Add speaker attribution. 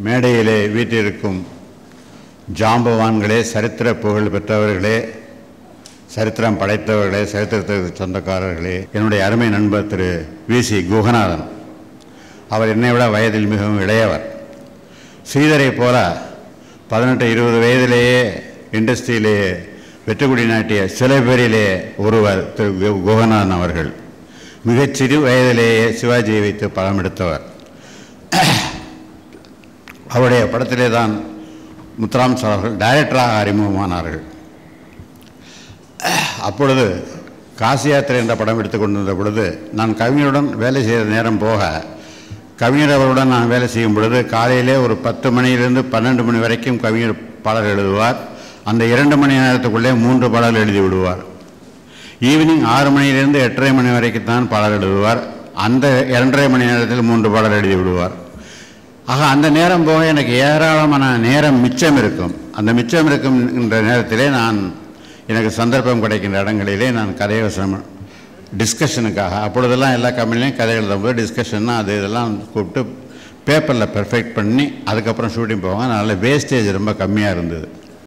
Speaker 1: மேடையிலே வீட்டிற்கும் ஜாம்பவான்களே, சரித்திர புகழ் பெற்றவர்களே, சரித்திரம் படைத்தவர்களே, சரித்திரத்திற்கு சொந்தக்காரர்களே, என்னுடைய அருமை நண்பர் திரு வி.சி. குகநாதன். அவர் என்னை விட வயதில் மிகவும் இளையவர். ஸ்ரீதரை போல 18-20 வயதிலேயே இண்டஸ்ட்ரியிலேயே வெற்றுக்குடி நாட்டிய சில பேரிலே ஒருவர் திரு குகநாதன் அவர்கள். மிகச்சிறு வயதிலேயே சிவாஜியை வைத்து படம் எடுத்தவர். அவருடைய படத்திலே தான் முத்துராம் சார் அவர்கள் டைரக்டராக அறிமுகமானார்கள். அப்பொழுது காசி யாத்திரை என்ற படம் எடுத்துக்கொண்டிருந்த பொழுது நான் கவிஞருடன் வேலை செய்த நேரம் போக, கவிஞர் அவருடன் நான் வேலை செய்யும் பொழுது காலையிலே ஒரு 10 மணியிலிருந்து 12 மணி வரைக்கும் கவிஞர் பாடல் எழுதுவார். அந்த 2 மணி நேரத்துக்குள்ளே 3 பாடல் எழுதி விடுவார். ஈவினிங் 6 மணியிலிருந்து 8:30 மணி வரைக்கும் தான் பாடல் எழுதுவார். அந்த 2:30 மணி நேரத்தில் 3 பாடல் எழுதி விடுவார். ஆக அந்த நேரம் போக எனக்கு ஏராளமான நேரம் மிச்சம் இருக்கும். அந்த மிச்சம் இருக்கும் என்ற நேரத்திலே எனக்கு சந்தர்ப்பம் கிடைக்கின்ற இடங்களிலே நான் கதையோசனம் டிஸ்கஷனுக்காக, அப்பொழுதெல்லாம் எல்லா கம்பெனிலையும் கதை எழுதும்போது டிஸ்கஷன்னா அது இதெல்லாம் கூப்பிட்டு பேப்பரில் பெர்ஃபெக்ட் பண்ணி அதுக்கப்புறம் ஷூட்டிங் போவாங்க. அதனால் வேஸ்டேஜ் ரொம்ப கம்மியாக இருந்தது.